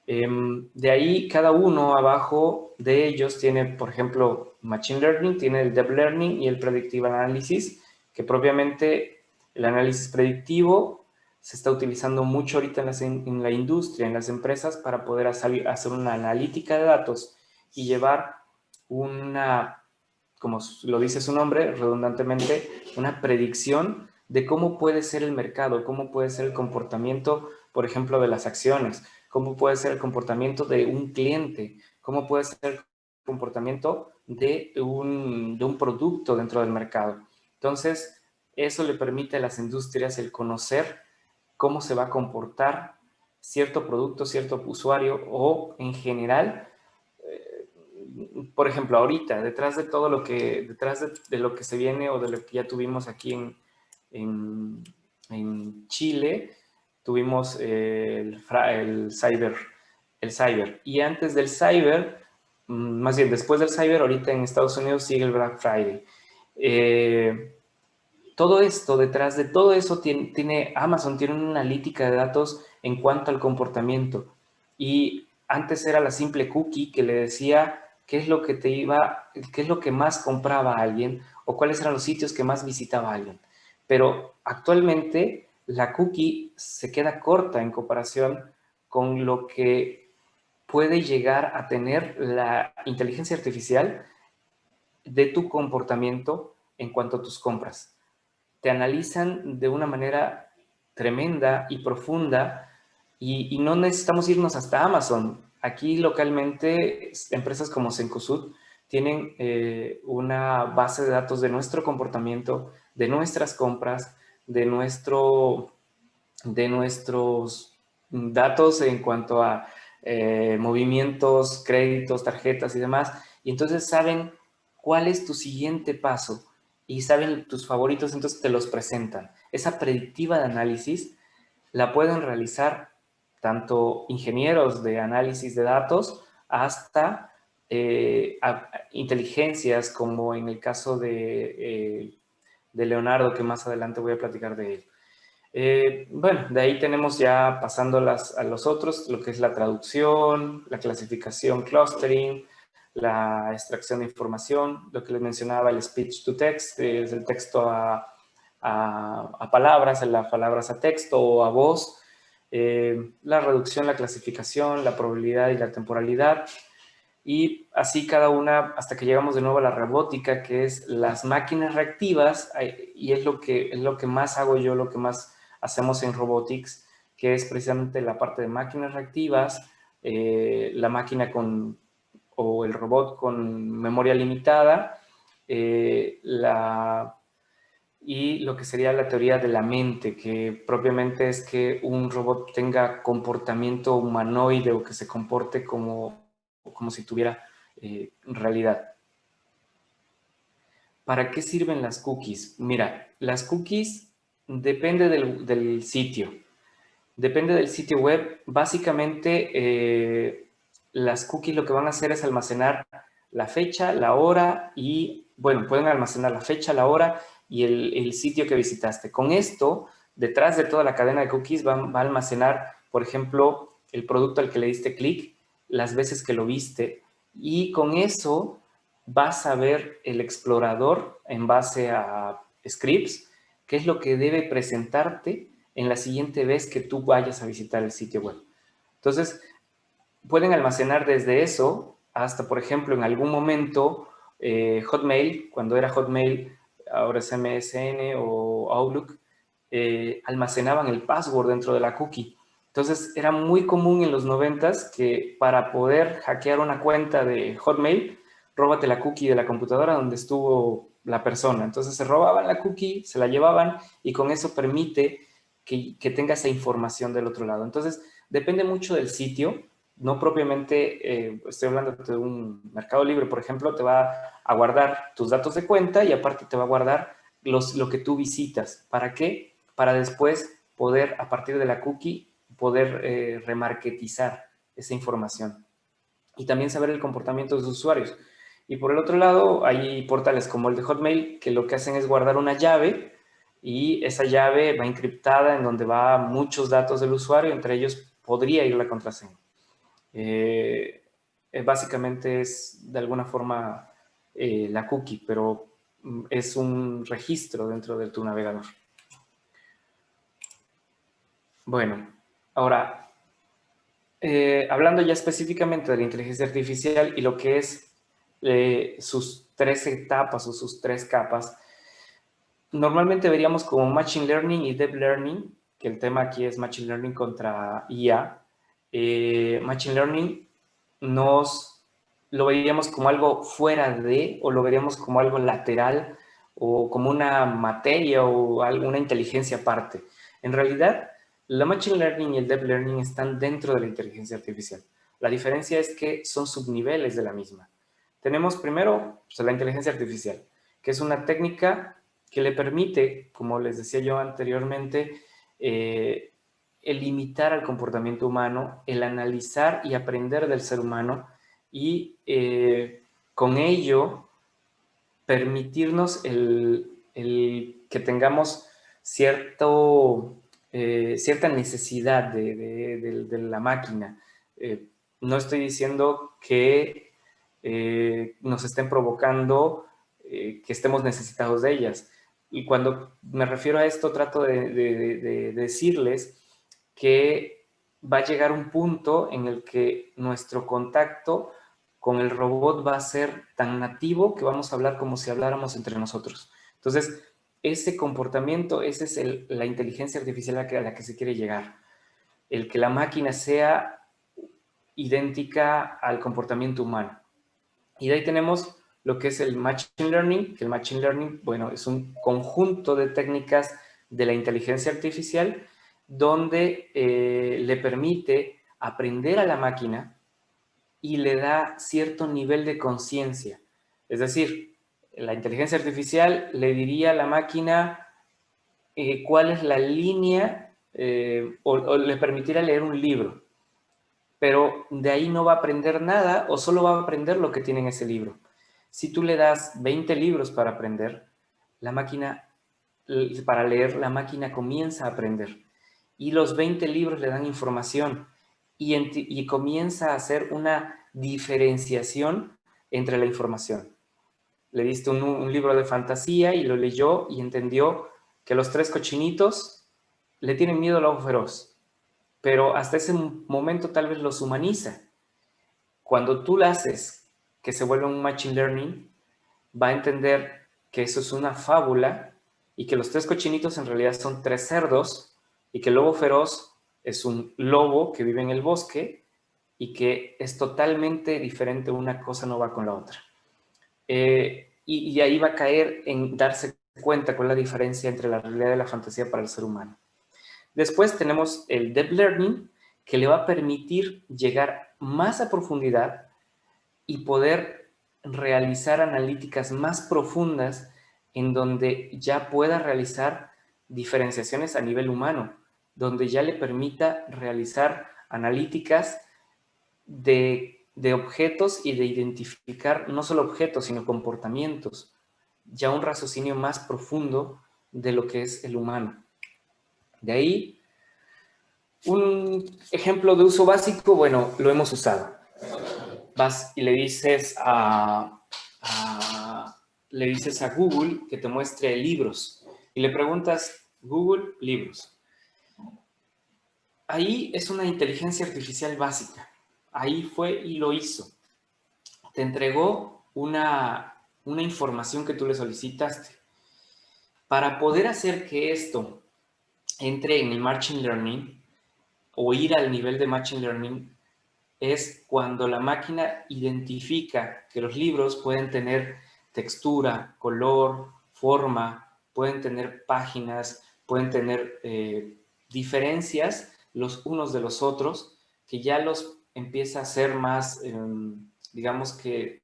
De ahí, cada uno abajo de ellos tiene, por ejemplo, Machine Learning, tiene el Deep Learning y el Predictive Analysis, que propiamente el análisis predictivo se está utilizando mucho ahorita en la industria, en las empresas, para poder hacer una analítica de datos y llevar una, como lo dice su nombre, redundantemente, una predicción de cómo puede ser el mercado, cómo puede ser el comportamiento, por ejemplo, de las acciones, cómo puede ser el comportamiento de un cliente, cómo puede ser el comportamiento de un producto dentro del mercado. Entonces, eso le permite a las industrias el conocer cómo se va a comportar cierto producto, cierto usuario o en general. Por ejemplo, ahorita, detrás de todo lo que, detrás de lo que se viene o de lo que ya tuvimos aquí en, en Chile, tuvimos el cyber. Y antes del cyber, más bien después del cyber, ahorita en Estados Unidos sigue el Black Friday. Todo esto, detrás de todo eso, Amazon tiene una analítica de datos en cuanto al comportamiento. Y antes era la simple cookie que le decía qué es lo que qué es lo que más compraba alguien o cuáles eran los sitios que más visitaba alguien. Pero actualmente la cookie se queda corta en comparación con lo que puede llegar a tener la inteligencia artificial de tu comportamiento en cuanto a tus compras. Te analizan de una manera tremenda y profunda y no necesitamos irnos hasta Amazon. Aquí localmente empresas como Cencosud tienen una base de datos de nuestro comportamiento, de nuestras compras, de nuestros datos en cuanto a movimientos, créditos, tarjetas y demás. Y entonces saben cuál es tu siguiente paso y saben tus favoritos, entonces te los presentan. Esa predictiva de análisis la pueden realizar tanto ingenieros de análisis de datos hasta inteligencias, como en el caso de Leonardo, que más adelante voy a platicar de él. Bueno, de ahí tenemos ya pasando a los otros, lo que es la traducción, la clasificación, clustering, la extracción de información, lo que les mencionaba, el speech to text, es el texto a palabras, las palabras a texto o a voz, la reducción, la clasificación, la probabilidad y la temporalidad, y así cada una hasta que llegamos de nuevo a la robótica, que es las máquinas reactivas, y es lo que más hago yo, lo que más hacemos en Robotics, que es precisamente la parte de máquinas reactivas, la máquina o el robot con memoria limitada, y lo que sería la teoría de la mente, que propiamente es que un robot tenga comportamiento humanoide o que se comporte como si tuviera realidad. ¿Para qué sirven las cookies? Mira, las cookies depende del sitio. Depende del sitio web. Básicamente, las cookies lo que van a hacer es almacenar la fecha, la hora y, bueno, pueden almacenar la fecha, la hora y el sitio que visitaste. Con esto, detrás de toda la cadena de cookies va a almacenar, por ejemplo, el producto al que le diste clic, las veces que lo viste, y con eso vas a ver el explorador en base a scripts, qué es lo que debe presentarte en la siguiente vez que tú vayas a visitar el sitio web. Entonces, pueden almacenar desde eso hasta, por ejemplo, en algún momento, Hotmail, cuando era Hotmail, ahora es MSN o Outlook, almacenaban el password dentro de la cookie. Entonces, era muy común en los 90s que para poder hackear una cuenta de Hotmail, róbate la cookie de la computadora donde estuvo la persona. Entonces, se robaban la cookie, se la llevaban y con eso permite que tenga esa información del otro lado. Entonces, depende mucho del sitio. No propiamente, estoy hablando de un Mercado Libre, por ejemplo, te va a guardar tus datos de cuenta y aparte te va a guardar lo que tú visitas. ¿Para qué? Para después poder, a partir de la cookie, poder remarketizar esa información y también saber el comportamiento de sus usuarios. Y por el otro lado, hay portales como el de Hotmail que lo que hacen es guardar una llave y esa llave va encriptada en donde va muchos datos del usuario, entre ellos podría ir la contraseña. Básicamente es de alguna forma la cookie, pero es un registro dentro de tu navegador. Bueno, ahora, hablando ya específicamente de la inteligencia artificial y lo que es sus tres etapas o sus tres capas, normalmente veríamos como Machine Learning y Deep Learning, que el tema aquí es Machine Learning contra IA. Machine Learning lo veríamos como algo fuera de, o lo veríamos como algo lateral o como una materia o alguna inteligencia aparte. En realidad, la Machine Learning y el Deep Learning están dentro de la inteligencia artificial. La diferencia es que son subniveles de la misma. Tenemos primero pues, la inteligencia artificial, que es una técnica que le permite, como les decía yo anteriormente, el imitar al comportamiento humano, el analizar y aprender del ser humano y con ello permitirnos que tengamos cierta necesidad de la máquina. No estoy diciendo que nos estén provocando que estemos necesitados de ellas. Y cuando me refiero a esto, trato de decirles que va a llegar un punto en el que nuestro contacto con el robot va a ser tan nativo que vamos a hablar como si habláramos entre nosotros. Entonces, ese comportamiento, esa es la inteligencia artificial a la que se quiere llegar. El que la máquina sea idéntica al comportamiento humano. Y de ahí tenemos lo que es el Machine Learning, que el Machine Learning, bueno, es un conjunto de técnicas de la inteligencia artificial donde le permite aprender a la máquina y le da cierto nivel de conciencia. Es decir, la inteligencia artificial le diría a la máquina cuál es la línea o le permitirá leer un libro, pero de ahí no va a aprender nada o solo va a aprender lo que tiene en ese libro. Si tú le das 20 libros para aprender, la máquina, para leer, la máquina comienza a aprender. Y los 20 libros le dan información y comienza a hacer una diferenciación entre la información. Le diste un libro de fantasía y lo leyó y entendió que los 3 cochinitos le tienen miedo al lobo feroz, pero hasta ese momento tal vez los humaniza. Cuando tú lo haces que se vuelva un machine learning, va a entender que eso es una fábula y que los 3 cochinitos en realidad son 3 cerdos y que el lobo feroz es un lobo que vive en el bosque y que es totalmente diferente, una cosa no va con la otra. Y ahí va a caer en darse cuenta con la diferencia entre la realidad y la fantasía para el ser humano. Después tenemos el Deep Learning, que le va a permitir llegar más a profundidad y poder realizar analíticas más profundas en donde ya pueda realizar diferenciaciones a nivel humano, donde ya le permita realizar analíticas de objetos y de identificar no solo objetos, sino comportamientos, ya un raciocinio más profundo de lo que es el humano. De ahí, un ejemplo de uso básico, bueno, lo hemos usado. Vas y le dices le dices a Google que te muestre libros y le preguntas, Google, libros. Ahí es una inteligencia artificial básica. Ahí fue y lo hizo. Te entregó una información que tú le solicitaste. Para poder hacer que esto entre en el Machine Learning o ir al nivel de Machine Learning es cuando la máquina identifica que los libros pueden tener textura, color, forma, pueden tener páginas, pueden tener diferencias los unos de los otros, que ya los empieza a hacer más, digamos que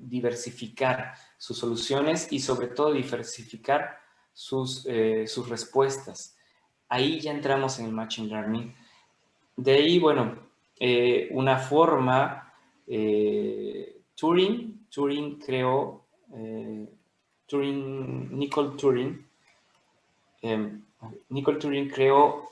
diversificar sus soluciones y sobre todo diversificar sus respuestas. Ahí ya entramos en el Machine Learning. De ahí, bueno, una forma, Turing creó, Nicole Turing creó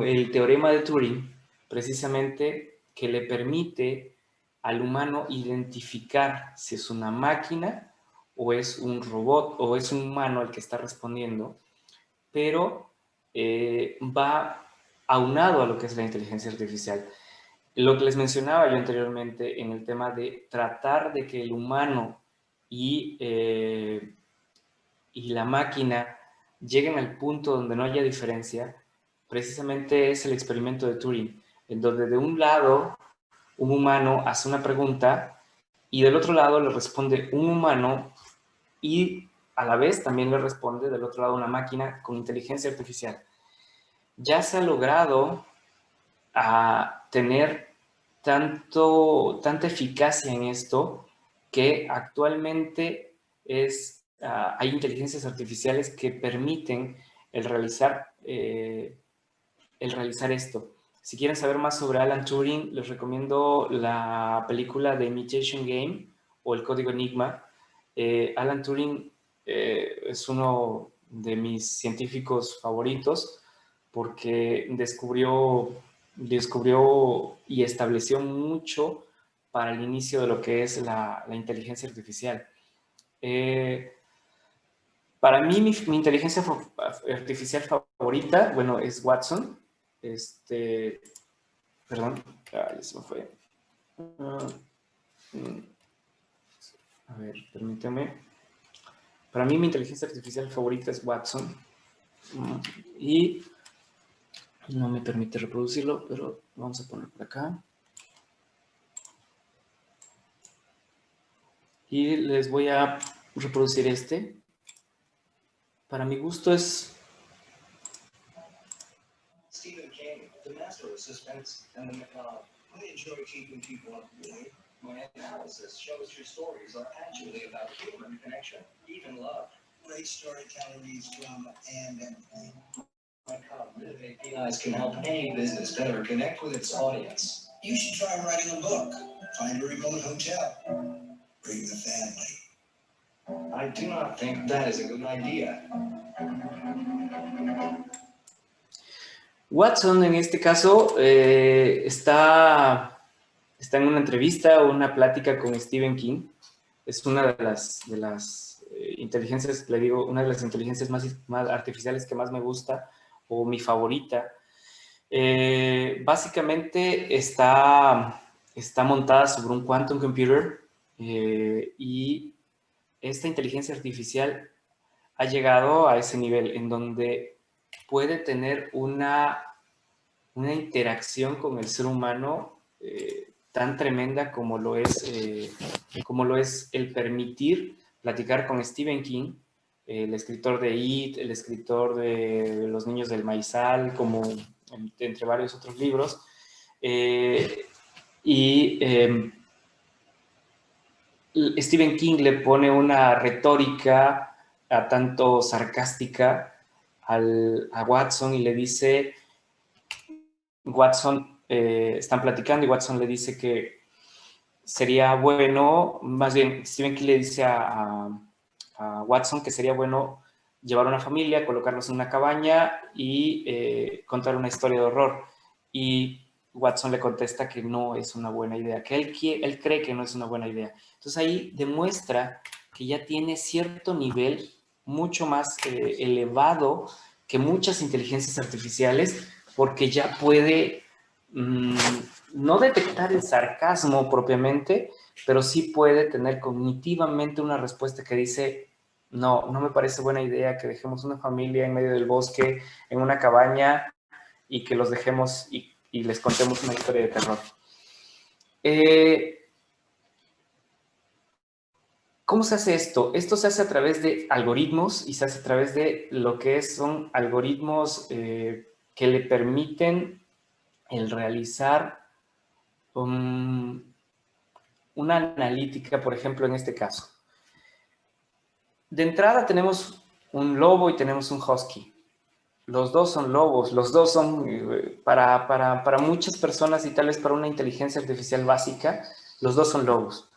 el teorema de Turing, precisamente que le permite al humano identificar si es una máquina o es un robot o es un humano el que está respondiendo, pero va aunado a lo que es la inteligencia artificial. Lo que les mencionaba yo anteriormente en el tema de tratar de que el humano y la máquina lleguen al punto donde no haya diferencia, precisamente es el experimento de Turing, en donde de un lado un humano hace una pregunta y del otro lado le responde un humano y a la vez también le responde del otro lado una máquina con inteligencia artificial. Ya se ha logrado tener tanta eficacia en esto que actualmente hay inteligencias artificiales que permiten el realizar esto. Si quieren saber más sobre Alan Turing, les recomiendo la película The Imitation Game o El Código Enigma. Alan Turing es uno de mis científicos favoritos porque descubrió y estableció mucho para el inicio de lo que es la inteligencia artificial. Para mí, mi inteligencia artificial favorita, bueno, es Watson. Perdón, ya se me fue. A ver, permítame. Para mí, mi inteligencia artificial favorita es Watson. Y no me permite reproducirlo, pero vamos a poner por acá. Y les voy a reproducir este. Para mi gusto es Stephen King, the master of suspense and the macabre. I enjoy keeping people up to date. My analysis shows your stories are actually about human connection, even love. Great storytelling needs drama and empathy. My cognitive APIs can help any business better connect with its audience. You should try writing a book. Find a remote hotel. Bring the family. I do not think that is a good idea. Watson, en este caso, está en una entrevista o una plática con Stephen King. Es una de las inteligencias, le digo, una de las inteligencias más artificiales que más me gusta, o mi favorita. Básicamente está montada sobre un quantum computer y esta inteligencia artificial ha llegado a ese nivel en donde puede tener una interacción con el ser humano tan tremenda como lo es el permitir platicar con Stephen King, el escritor de It, el escritor de Los Niños del Maizal, como entre varios otros libros. Stephen King le pone una retórica tanto sarcástica a Watson y le dice, están platicando y Watson le dice que sería bueno, más bien Stephen King le dice a Watson que sería bueno llevar una familia, colocarlos en una cabaña y contar una historia de horror. Y Watson le contesta que no es una buena idea, que él cree que no es una buena idea. Entonces ahí demuestra que ya tiene cierto nivel mucho más elevado que muchas inteligencias artificiales, porque ya puede no detectar el sarcasmo propiamente, pero sí puede tener cognitivamente una respuesta que dice, no me parece buena idea que dejemos una familia en medio del bosque, en una cabaña, y que los dejemos y les contemos una historia de terror. ¿Cómo se hace esto? Esto se hace a través de algoritmos y se hace a través de lo que son algoritmos que le permiten el realizar una analítica, por ejemplo, en este caso. De entrada tenemos un lobo y tenemos un husky. Los dos son lobos, los dos son, para muchas personas y tal vez para una inteligencia artificial básica, los dos son lobos.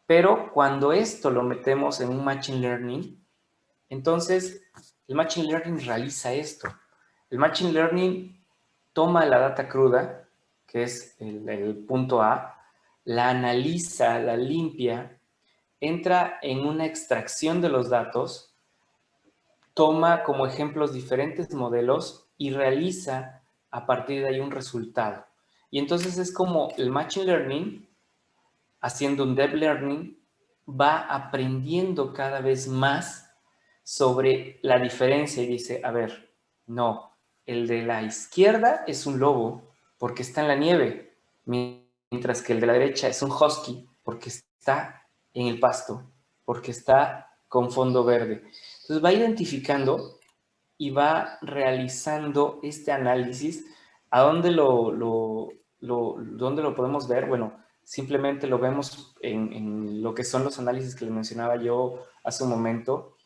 Pero cuando esto lo metemos en un Machine Learning, entonces el Machine Learning realiza esto. El Machine Learning toma la data cruda, que es el punto A, la analiza, la limpia, entra en una extracción de los datos, toma como ejemplos diferentes modelos y realiza a partir de ahí un resultado. Y entonces es como el Machine Learning, haciendo un Deep Learning, va aprendiendo cada vez más sobre la diferencia y dice, a ver, no, el de la izquierda es un lobo porque está en la nieve, mientras que el de la derecha es un husky porque está en el pasto, porque está con fondo verde. Entonces va identificando y va realizando este análisis. ¿A dónde lo podemos ver? Bueno, simplemente lo vemos en lo que son los análisis que les mencionaba yo hace un momento.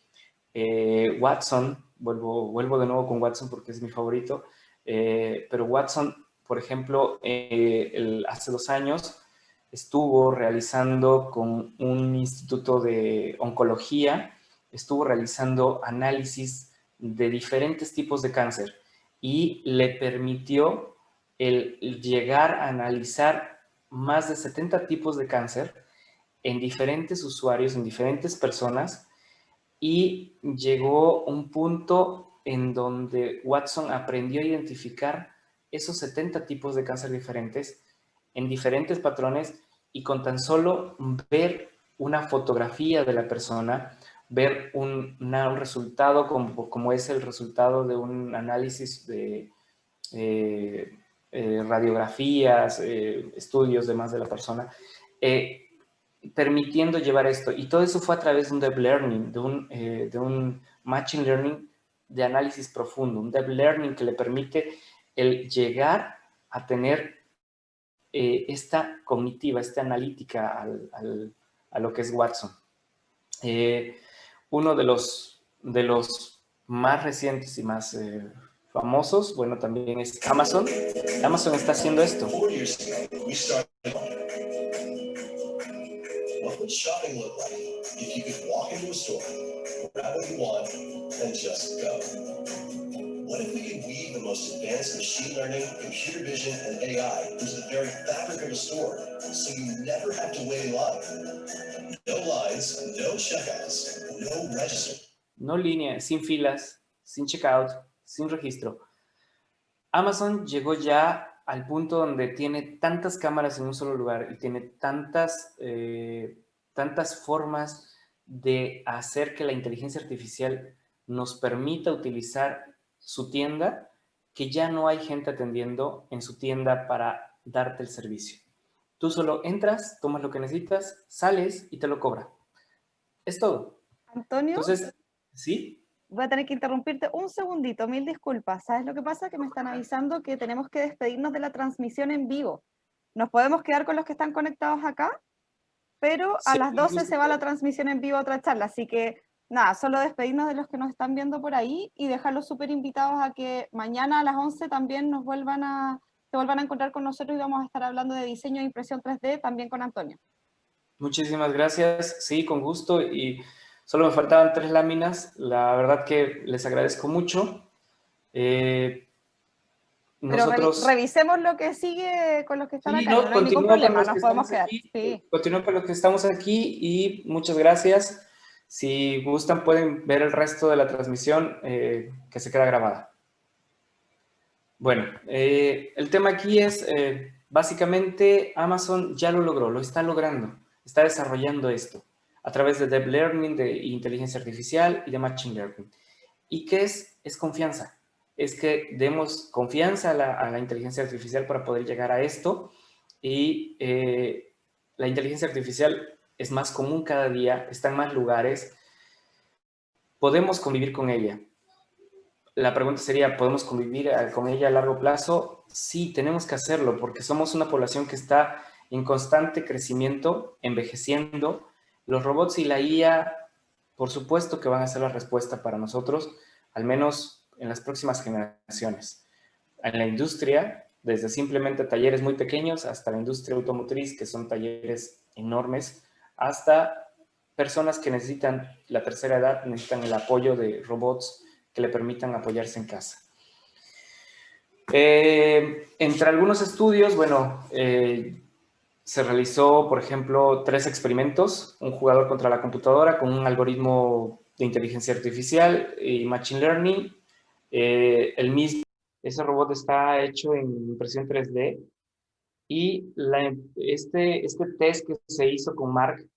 Watson, vuelvo de nuevo con Watson porque es mi favorito, pero Watson, por ejemplo, hace 2 años estuvo realizando con un instituto de oncología, estuvo realizando análisis de diferentes tipos de cáncer y le permitió el llegar a analizar más de 70 tipos de cáncer en diferentes usuarios, en diferentes personas, y llegó un punto en donde Watson aprendió a identificar esos 70 tipos de cáncer diferentes en diferentes patrones, y con tan solo ver una fotografía de la persona, ver un resultado como es el resultado de un análisis de radiografías, estudios demás de la persona, permitiendo llevar esto. Y todo eso fue a través de un deep learning, de un machine learning de análisis profundo, un deep learning que le permite el llegar a tener esta cognitiva, esta analítica a lo que es Watson. Uno de los más recientes y más famosos, bueno, también es Amazon. Amazon está haciendo esto. What would shopping look like if you could walk into a store, grab what you want, and just go? What if we could weave the most advanced machine learning, computer vision, and AI into the very fabric of a store, so you never have to wait in line? No lines, no checkouts, no register. No línea, sin filas, sin checkout, sin registro. Amazon llegó ya al punto donde tiene tantas cámaras en un solo lugar y tiene tantas formas de hacer que la inteligencia artificial nos permita utilizar su tienda, que ya no hay gente atendiendo en su tienda para darte el servicio. Tú solo entras, tomas lo que necesitas, sales y te lo cobra. Es todo. Antonio. Entonces, ¿sí? Voy a tener que interrumpirte un segundito, mil disculpas. ¿Sabes lo que pasa? Que me están avisando que tenemos que despedirnos de la transmisión en vivo. Nos podemos quedar con los que están conectados acá, pero a las 12 se va la transmisión en vivo a otra charla. Así que nada, solo despedirnos de los que nos están viendo por ahí y dejarlos súper invitados a que mañana a las 11 también se vuelvan a encontrar con nosotros y vamos a estar hablando de diseño e impresión 3D también con Antonio. Muchísimas gracias. Sí, con gusto. Y solo me faltaban 3 láminas. La verdad que les agradezco mucho. Nosotros... Pero revisemos lo que sigue con los que están acá. No, no hay ningún problema, nos podemos quedar. Sí. Continúo con los que estamos aquí y muchas gracias. Si gustan, pueden ver el resto de la transmisión que se queda grabada. Bueno, el tema aquí es, básicamente, Amazon ya lo logró, lo está logrando. Está desarrollando esto a través de Deep Learning, de inteligencia artificial y de Machine Learning. ¿Y qué es? Es confianza. Es que demos confianza a la inteligencia artificial para poder llegar a esto. Y la inteligencia artificial es más común cada día, está en más lugares. Podemos convivir con ella. La pregunta sería, ¿podemos convivir con ella a largo plazo? Sí, tenemos que hacerlo porque somos una población que está en constante crecimiento, envejeciendo. Los robots y la IA, por supuesto que van a ser la respuesta para nosotros, al menos en las próximas generaciones. En la industria, desde simplemente talleres muy pequeños hasta la industria automotriz, que son talleres enormes, hasta personas que necesitan la tercera edad, necesitan el apoyo de robots que le permitan apoyarse en casa. Entre algunos estudios, bueno, se realizó, por ejemplo, 3 experimentos, un jugador contra la computadora con un algoritmo de inteligencia artificial y machine learning. Ese robot está hecho en impresión 3D y este test que se hizo con Mark,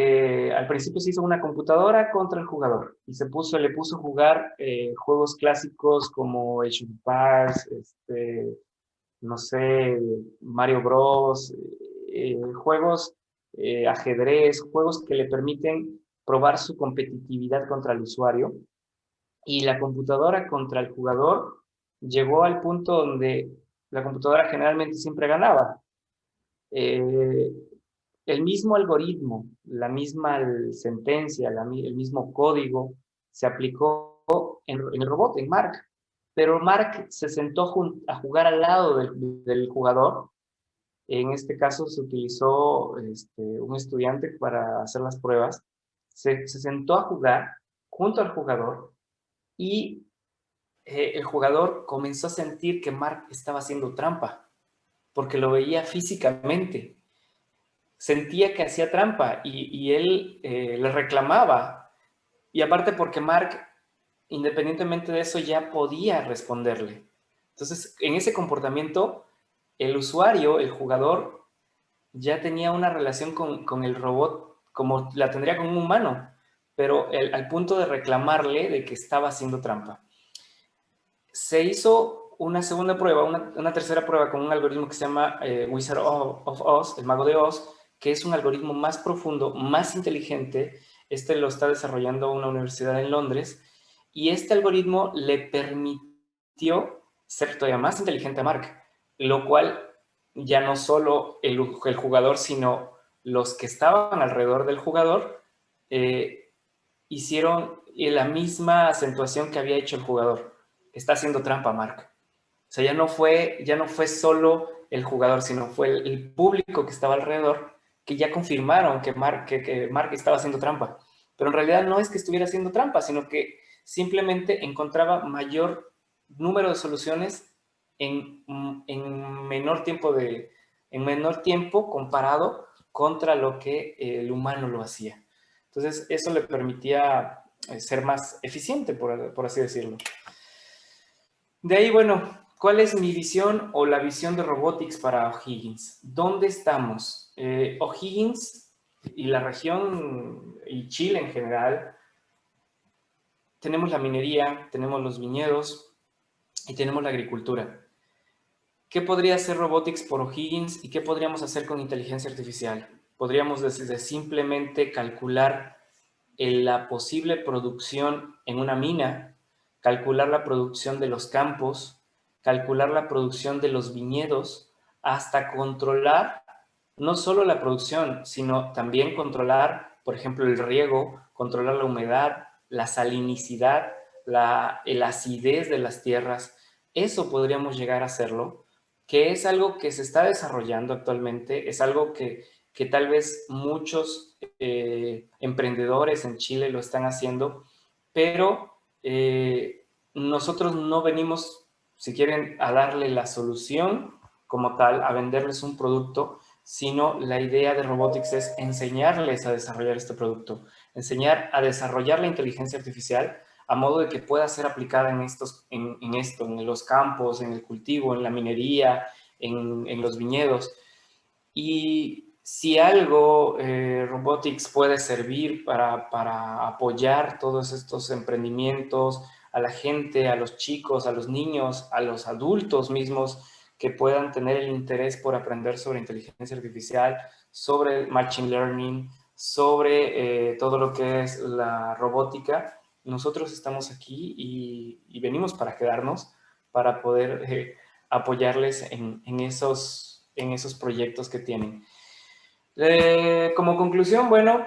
al principio se hizo una computadora contra el jugador y le puso a jugar juegos clásicos como Age of Empires, no sé, Mario Bros, juegos ajedrez, juegos que le permiten probar su competitividad contra el usuario, y la computadora contra el jugador llegó al punto donde la computadora generalmente siempre ganaba. Eh, el mismo algoritmo, la misma sentencia, el mismo código se aplicó en el robot, en Mark. Pero Mark se sentó a jugar al lado del jugador. En este caso se utilizó un estudiante para hacer las pruebas. Se sentó a jugar junto al jugador y el jugador comenzó a sentir que Mark estaba haciendo trampa porque lo veía físicamente. Sentía que hacía trampa y él le reclamaba. Y aparte porque Mark, independientemente de eso, ya podía responderle. Entonces, en ese comportamiento, el usuario, el jugador, ya tenía una relación con el robot como la tendría con un humano, pero al punto de reclamarle de que estaba haciendo trampa. Se hizo una segunda prueba, una tercera prueba con un algoritmo que se llama Wizard of Oz, el Mago de Oz, que es un algoritmo más profundo, más inteligente. Este lo está desarrollando una universidad en Londres, y este algoritmo le permitió ser todavía más inteligente a Mark, lo cual ya no solo el jugador, sino los que estaban alrededor del jugador hicieron la misma acentuación que había hecho el jugador. Está haciendo trampa, Mark. O sea, ya no fue solo el jugador, sino fue el público que estaba alrededor que ya confirmaron que Mark estaba haciendo trampa. Pero en realidad no es que estuviera haciendo trampa, sino que simplemente encontraba mayor número de soluciones en menor tiempo comparado contra lo que el humano lo hacía. Entonces, eso le permitía ser más eficiente, por así decirlo. De ahí, bueno, ¿cuál es mi visión o la visión de Robotics para O'Higgins? ¿Dónde estamos? O'Higgins y la región y Chile en general, tenemos la minería, tenemos los viñedos y tenemos la agricultura. ¿Qué podría hacer Robotics por O'Higgins y qué podríamos hacer con inteligencia artificial? Podríamos desde simplemente calcular la posible producción en una mina, calcular la producción de los campos, calcular la producción de los viñedos, hasta controlar no solo la producción, sino también controlar, por ejemplo, el riego, controlar la humedad, la salinicidad, la acidez de las tierras. Eso podríamos llegar a hacerlo, que es algo que se está desarrollando actualmente, es algo que tal vez muchos emprendedores en Chile lo están haciendo, pero nosotros no venimos, si quieren, a darle la solución como tal, a venderles un producto, sino la idea de Robotics es enseñarles a desarrollar este producto, enseñar a desarrollar la inteligencia artificial a modo de que pueda ser aplicada en los campos, en el cultivo, en la minería, en los viñedos. Y si algo Robotics puede servir para apoyar todos estos emprendimientos, a la gente, a los chicos, a los niños, a los adultos mismos que puedan tener el interés por aprender sobre inteligencia artificial, sobre machine learning, sobre todo lo que es la robótica, nosotros estamos aquí y venimos para quedarnos, para poder apoyarles en esos proyectos que tienen. Como conclusión, bueno,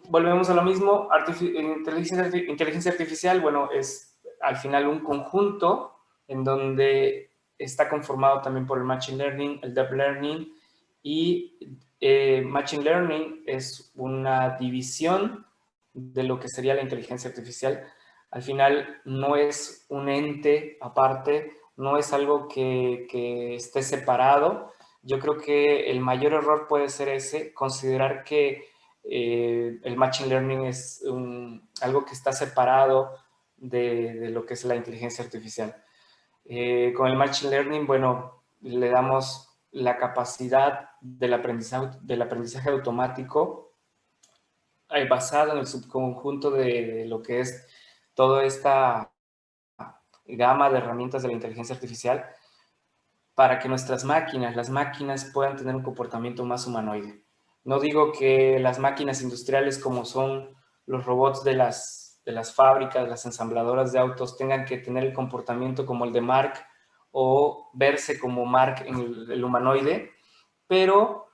volvemos a lo mismo. Inteligencia artificial, bueno, es al final un conjunto en donde está conformado también por el Machine Learning, el Deep Learning, y Machine Learning es una división de lo que sería la inteligencia artificial. Al final no es un ente aparte, no es algo que esté separado. Yo creo que el mayor error puede ser ese, considerar que el Machine Learning es algo que está separado de lo que es la inteligencia artificial. Con el Machine Learning, bueno, le damos la capacidad del aprendizaje automático basado en el subconjunto de lo que es toda esta gama de herramientas de la inteligencia artificial para que las máquinas puedan tener un comportamiento más humanoide. No digo que las máquinas industriales como son los robots de las fábricas, las ensambladoras de autos, tengan que tener el comportamiento como el de Mark o verse como Mark en el humanoide, pero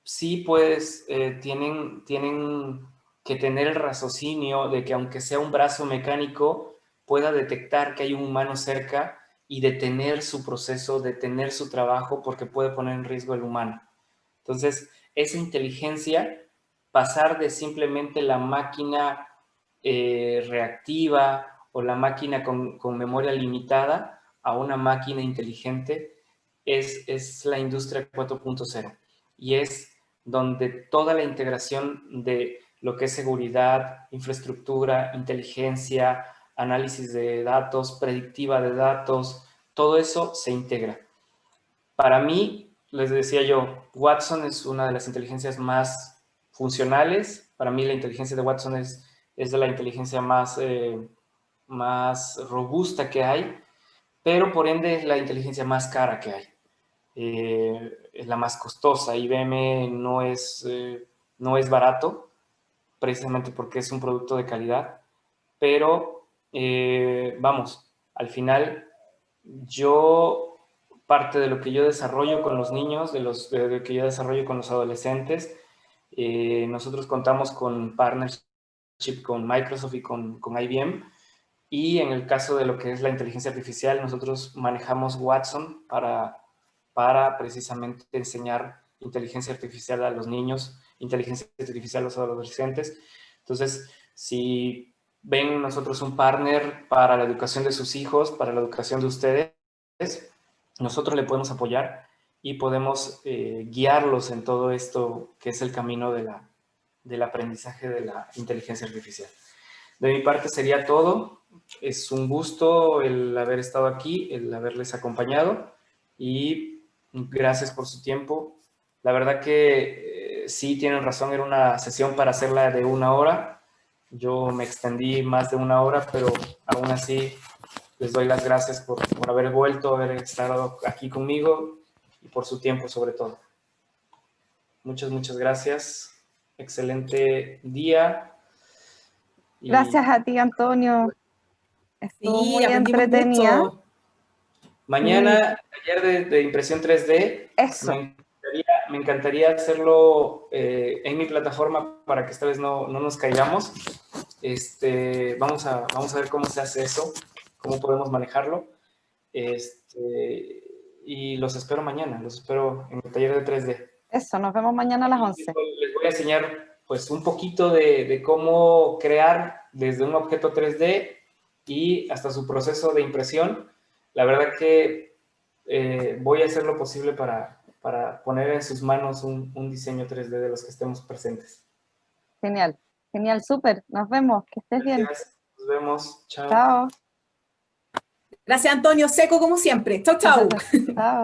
sí pues tienen que tener el raciocinio de que aunque sea un brazo mecánico, pueda detectar que hay un humano cerca y detener su proceso, detener su trabajo porque puede poner en riesgo el humano. Entonces, esa inteligencia, pasar de simplemente la máquina reactiva o la máquina con memoria limitada a una máquina inteligente, es la industria 4.0 y es donde toda la integración de lo que es seguridad, infraestructura, inteligencia, análisis de datos, predictiva de datos, todo eso se integra. Para mí, les decía yo, Watson es una de las inteligencias más funcionales. Para mí la inteligencia de Watson es de la inteligencia más robusta que hay, pero por ende es la inteligencia más cara que hay. Es la más costosa. IBM no es barato, precisamente porque es un producto de calidad, pero vamos, al final yo, parte de lo que yo desarrollo con los niños, de lo que yo desarrollo con los adolescentes, nosotros contamos con partnership con Microsoft y con IBM, y en el caso de lo que es la inteligencia artificial, nosotros manejamos Watson para precisamente enseñar inteligencia artificial a los niños, inteligencia artificial a los adolescentes. Entonces, si ven nosotros un partner para la educación de sus hijos, para la educación de ustedes, nosotros le podemos apoyar y podemos guiarlos en todo esto que es el camino del aprendizaje de la inteligencia artificial. De mi parte sería todo. Es un gusto el haber estado aquí, el haberles acompañado y gracias por su tiempo. La verdad que sí tienen razón, era una sesión para hacerla de 1 hora. Yo me extendí más de 1 hora, pero aún así les doy las gracias por haber vuelto, haber estado aquí conmigo y por su tiempo sobre todo. Muchas gracias. Excelente día. Gracias a ti, Antonio. Estuvo muy entretenida. Mucho. Mañana, taller de impresión 3D. Eso. Me encantaría hacerlo en mi plataforma para que esta vez no nos caigamos. Vamos a ver cómo se hace eso, cómo podemos manejarlo. Y los espero mañana, los espero en el taller de 3D. Eso, nos vemos mañana a las 11. Les voy a enseñar pues un poquito de cómo crear desde un objeto 3D y hasta su proceso de impresión. La verdad que voy a hacer lo posible para poner en sus manos un diseño 3D de los que estemos presentes. Genial, genial, súper. Nos vemos, que estés bien. Nos vemos, chao. Chao. Gracias, Antonio, seco como siempre. Chau, chau. Chao.